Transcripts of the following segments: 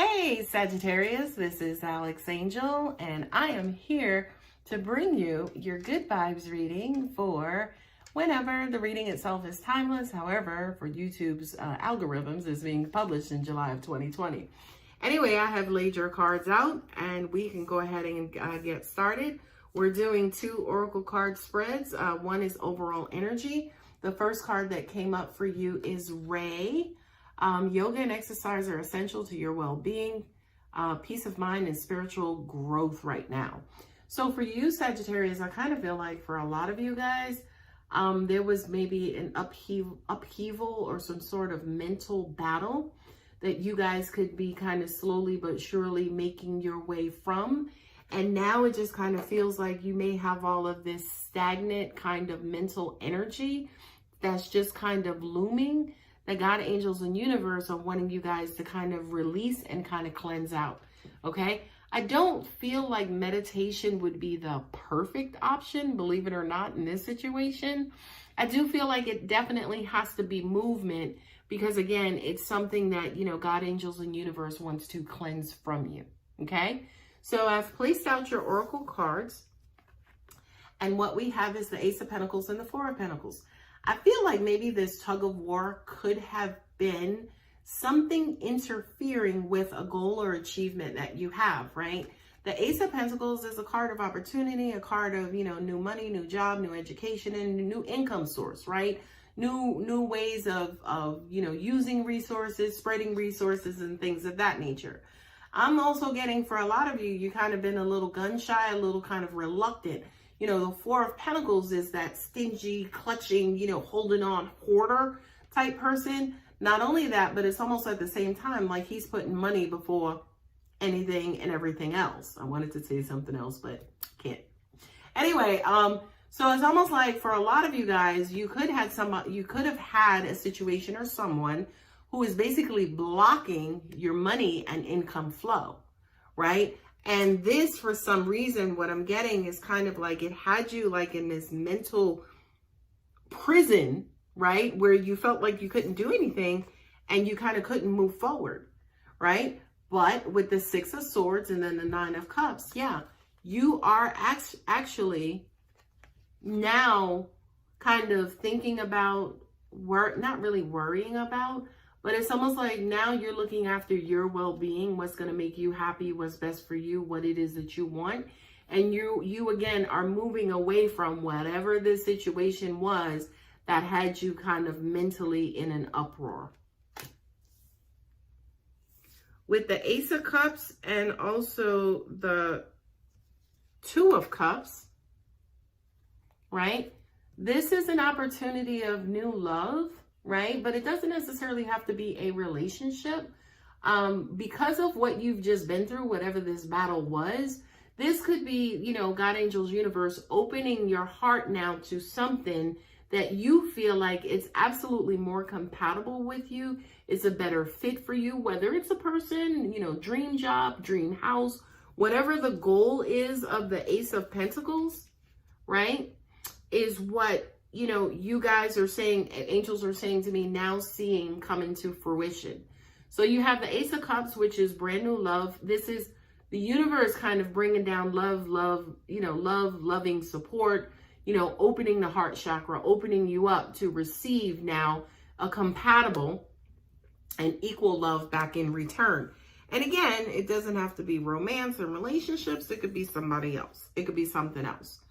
Hey Sagittarius, this is Alex Angel, and I am here to bring you your good vibes reading for whenever. The reading itself is timeless. However, for YouTube's algorithms, is being published in July of 2020. Anyway, I have laid your cards out and we can go ahead and get started. We're doing two oracle card spreads. One is overall energy. The first card that came up for you is Ray. Yoga and exercise are essential to your well-being, peace of mind, and spiritual growth right now. So for you, Sagittarius, I kind of feel like for a lot of you guys, there was maybe an upheaval or some sort of mental battle that you guys could be kind of slowly but surely making your way from. And now it just kind of feels like you may have all of this stagnant kind of mental energy that's just kind of looming. The God, angels, and universe are wanting you guys to kind of release and kind of cleanse out, okay? I don't feel like meditation would be the perfect option, believe it or not, in this situation. I do feel like it definitely has to be movement because, again, it's something that, you know, God, angels, and universe wants to cleanse from you, okay? So I've placed out your oracle cards, and what we have is the Ace of Pentacles and the Four of Pentacles. I feel like maybe this tug of war could have been something interfering with a goal or achievement that you have, right? The Ace of Pentacles is a card of opportunity, a card of, you know, new money, new job, new education, and new income source, right? New ways of, you know, using resources, spreading resources, and things of that nature. I'm also getting, for a lot of you, you kind of been a little gun shy, a little kind of reluctant. You know, the Four of Pentacles is that stingy, clutching, you know, holding on hoarder type person. Not only that, but it's almost at the same time like he's putting money before anything and everything else. I wanted to say something else, but can't. Anyway, so it's almost like for a lot of you guys, you could have had a situation or someone who is basically blocking your money and income flow, right? And this, for some reason, what I'm getting is kind of like it had you like in this mental prison, right? Where you felt like you couldn't do anything and you kind of couldn't move forward, right? But with the Six of Swords and then the Nine of Cups, yeah, you are actually now kind of thinking about not really worrying about, but it's almost like now you're looking after your well-being, what's going to make you happy, what's best for you, what it is that you want. And you again are moving away from whatever this situation was that had you kind of mentally in an uproar. With the Ace of Cups and also the Two of Cups, right? This is an opportunity of new love, right? But it doesn't necessarily have to be a relationship. Because of what you've just been through, whatever this battle was, this could be, you know, God, angels, universe opening your heart now to something that you feel like it's absolutely more compatible with you. It's a better fit for you, whether it's a person, you know, dream job, dream house, whatever the goal is of the Ace of Pentacles, right? Is what, you know, you guys are saying, angels are saying to me now, seeing come into fruition. So you have the Ace of Cups, which is brand new love. This is the universe kind of bringing down love, you know, loving support, you know, opening the heart chakra, opening you up to receive now a compatible and equal love back in return. And again, it doesn't have to be romance and relationships. It could be somebody else. It could be something else.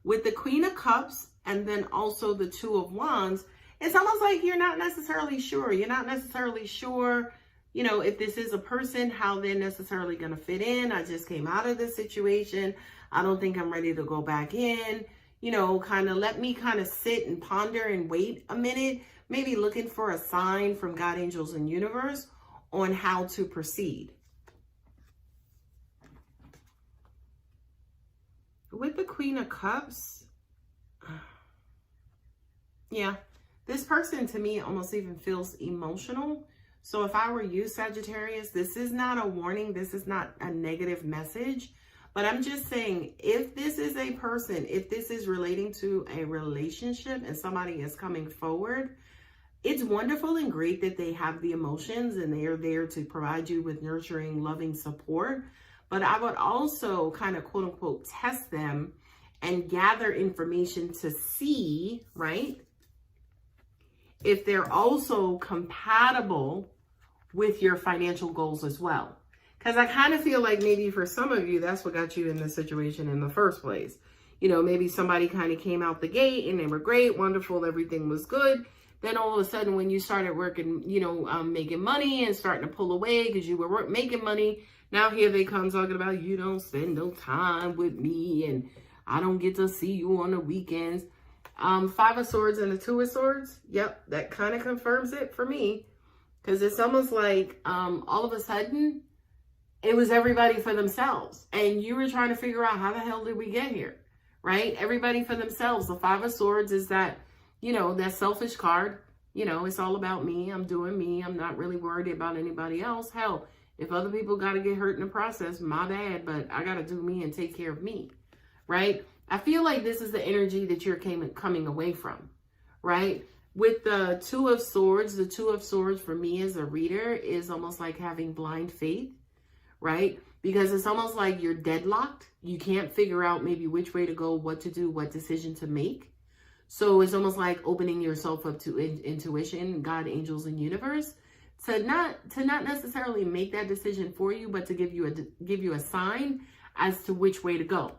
With the Queen of Cups and then also the Two of Wands, it's almost like you're not necessarily sure. You're not necessarily sure, you know, if this is a person, how they're necessarily going to fit in. I just came out of this situation. I don't think I'm ready to go back in. You know, kind of let me kind of sit and ponder and wait a minute, maybe looking for a sign from God, angels, and universe on how to proceed. With the Queen of Cups, yeah, this person to me almost even feels emotional. So if I were you, Sagittarius, this is not a warning. This is not a negative message. But I'm just saying, if this is a person, if this is relating to a relationship and somebody is coming forward, It's wonderful and great that they have the emotions and they are there to provide you with nurturing, loving support. But I would also kind of quote unquote test them and gather information to see, right, if they're also compatible with your financial goals as well. Because I kind of feel like maybe for some of you, that's what got you in this situation in the first place. You know, maybe somebody kind of came out the gate and they were great, wonderful, everything was good. Then all of a sudden when you started working, you know, making money and starting to pull away because you were making money, now here they come talking about you don't spend no time with me and I don't get to see you on the weekends. Five of Swords and the Two of Swords. Yep, that kind of confirms it for me. Because it's almost like all of a sudden, it was everybody for themselves. And you were trying to figure out how the hell did we get here, right? Everybody for themselves. The Five of Swords is that, you know, that selfish card. You know, it's all about me. I'm doing me. I'm not really worried about anybody else. Hell, if other people got to get hurt in the process, my bad. But I got to do me and take care of me, right? I feel like this is the energy that you're coming away from, right? With the Two of Swords, the Two of Swords for me as a reader is almost like having blind faith, right? Because it's almost like you're deadlocked. You can't figure out maybe which way to go, what to do, what decision to make. So it's almost like opening yourself up to intuition, God, angels, and universe to not necessarily make that decision for you, but to give you a sign as to which way to go.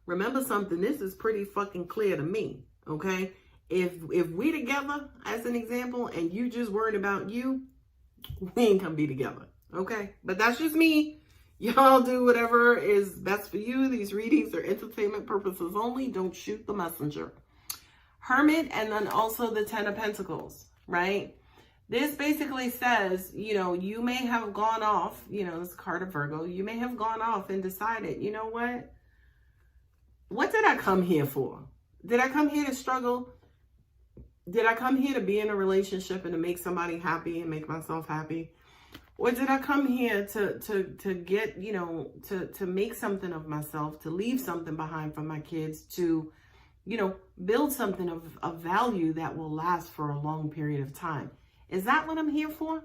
Remember something, this is pretty fucking clear to me, okay? If we together, as an example, and you just worried about you, we ain't gonna be together, okay? But that's just me. Y'all do whatever is best for you. These readings are entertainment purposes only. Don't shoot the messenger. Hermit, and then also the Ten of Pentacles, right? This basically says, you know, you may have gone off, you know, this card of Virgo, you may have gone off and decided, you know what? What did I come here for? Did I come here to struggle? Did I come here to be in a relationship and to make somebody happy and make myself happy? Or did I come here to get, you know, to make something of myself, to leave something behind for my kids, to, you know, build something of value that will last for a long period of time? Is that what I'm here for?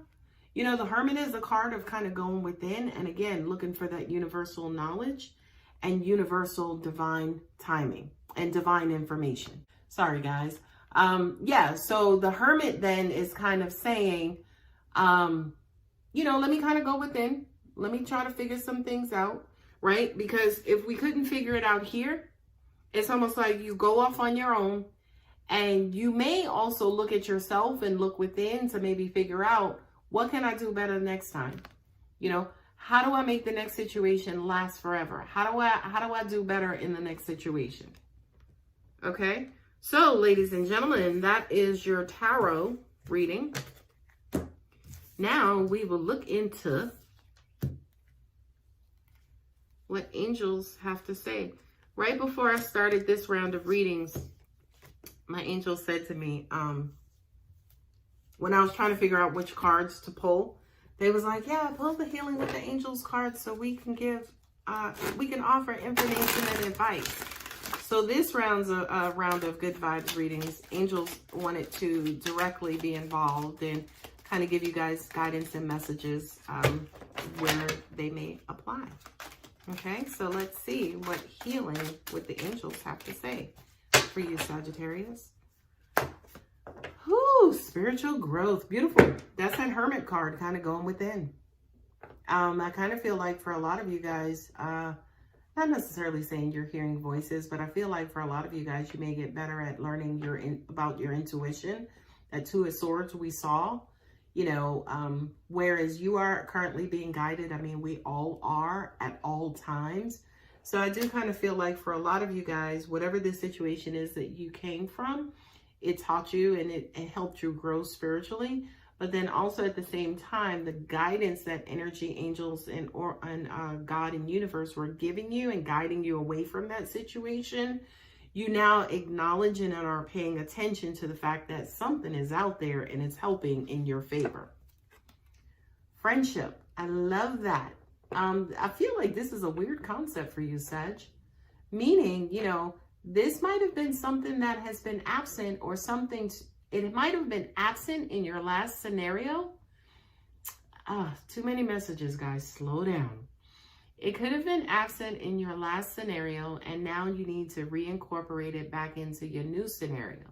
You know, the Hermit is a card of kind of going within and again, looking for that universal knowledge and universal divine timing and divine information. Sorry, guys. Yeah, so the Hermit then is kind of saying, you know, let me kind of go within. Let me try to figure some things out, right? Because if we couldn't figure it out here, it's almost like you go off on your own and you may also look at yourself and look within to maybe figure out what can I do better next time? You know, how do I make the next situation last forever? How do I do better in the next situation? Okay. So, ladies and gentlemen, that is your tarot reading. Now we will look into what angels have to say. Right before I started this round of readings, my angel said to me, when I was trying to figure out which cards to pull, they was like, yeah, pull the Healing with the Angels cards so we can give, we can offer information and advice. So this round's a round of good vibes readings. Angels wanted to directly be involved and kind of give you guys guidance and messages where they may apply. Okay, so let's see what Healing with the Angels have to say for you, Sagittarius. Whoo, spiritual growth. Beautiful. That's that Hermit card kind of going within. I kind of feel like for a lot of you guys, not necessarily saying you're hearing voices, but I feel like for a lot of you guys, you may get better at learning about your intuition. That Two of Swords we saw, you know, whereas you are currently being guided. I mean, we all are at all times. So I do kind of feel like for a lot of you guys, whatever the situation is that you came from, it taught you and it helped you grow spiritually. But then also at the same time, the guidance that energy, angels, and God and universe were giving you and guiding you away from that situation, you now acknowledge and are paying attention to the fact that something is out there and it's helping in your favor. Friendship. I love that. I feel like this is a weird concept for you, Sag. Meaning, you know, this might have been something that has been absent or something it might have been absent in your last scenario. Too many messages, guys. Slow down. It could have been absent in your last scenario, and now you need to reincorporate it back into your new scenario.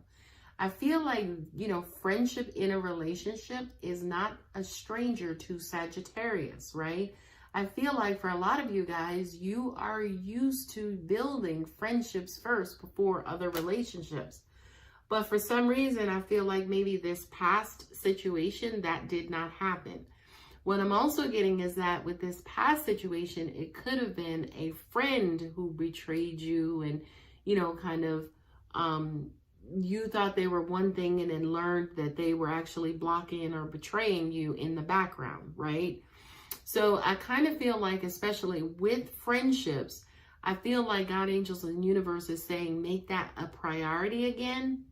I feel like, you know, friendship in a relationship is not a stranger to Sagittarius, right? I feel like for a lot of you guys, you are used to building friendships first before other relationships. But for some reason, I feel like maybe this past situation, that did not happen. What I'm also getting is that with this past situation, it could have been a friend who betrayed you and, you know, kind of, you thought they were one thing and then learned that they were actually blocking or betraying you in the background, right? So I kind of feel like, especially with friendships, I feel like God, angels, and universe is saying, make that a priority again.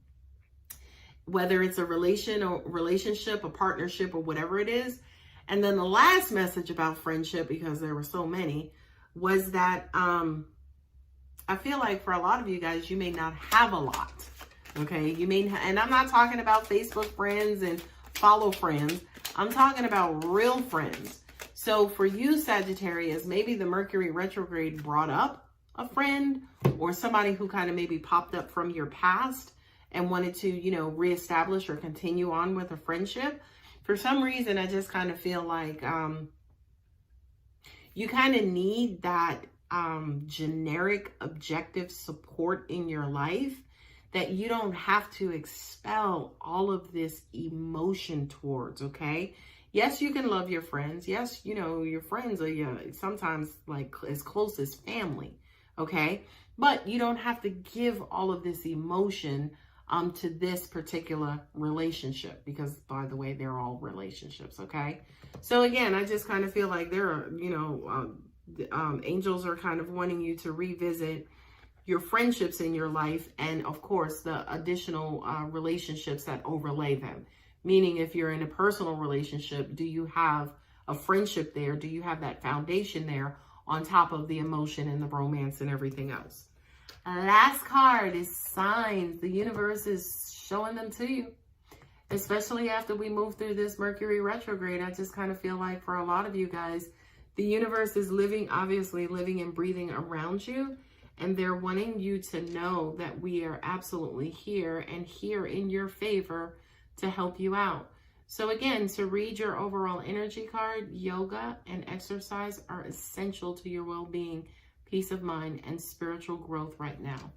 Whether it's a relationship, a partnership, or whatever it is. And then the last message about friendship, because there were so many, was that I feel like for a lot of you guys, you may not have a lot. Okay, you may, and I'm not talking about Facebook friends and follow friends. I'm talking about real friends. So for you, Sagittarius, maybe the Mercury retrograde brought up a friend or somebody who kind of maybe popped up from your past and wanted to, you know, reestablish or continue on with a friendship. For some reason, I just kind of feel like you kind of need that generic objective support in your life, that you don't have to expel all of this emotion towards, okay? Yes, you can love your friends. Yes, you know, your friends are, you know, sometimes like as close as family, okay? But you don't have to give all of this emotion to this particular relationship, because, by the way, they're all relationships, okay? So again, I just kind of feel like there are, you know, angels are kind of wanting you to revisit your friendships in your life, and of course the additional relationships that overlay them. Meaning, if you're in a personal relationship, do you have a friendship there? Do you have that foundation there on top of the emotion and the romance and everything else? Last card is signs. The universe is showing them to you, especially after we move through this Mercury retrograde. I just kind of feel like for a lot of you guys, the universe is obviously living and breathing around you. And they're wanting you to know that we are absolutely here and here in your favor to help you out. So again, to read your overall energy card, yoga and exercise are essential to your well-being, peace of mind, and spiritual growth right now.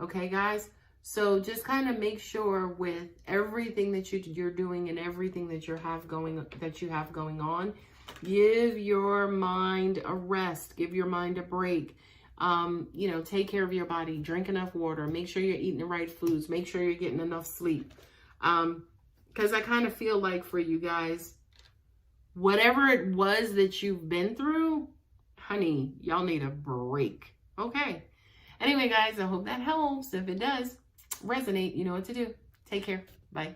Okay, guys? So just kind of make sure with everything that you're doing and everything that you have going on, give your mind a rest, give your mind a break. You know, take care of your body, drink enough water, make sure you're eating the right foods, make sure you're getting enough sleep. Because I kind of feel like for you guys, whatever it was that you've been through, honey, y'all need a break. Okay. Anyway, guys, I hope that helps. If it does resonate, you know what to do. Take care. Bye.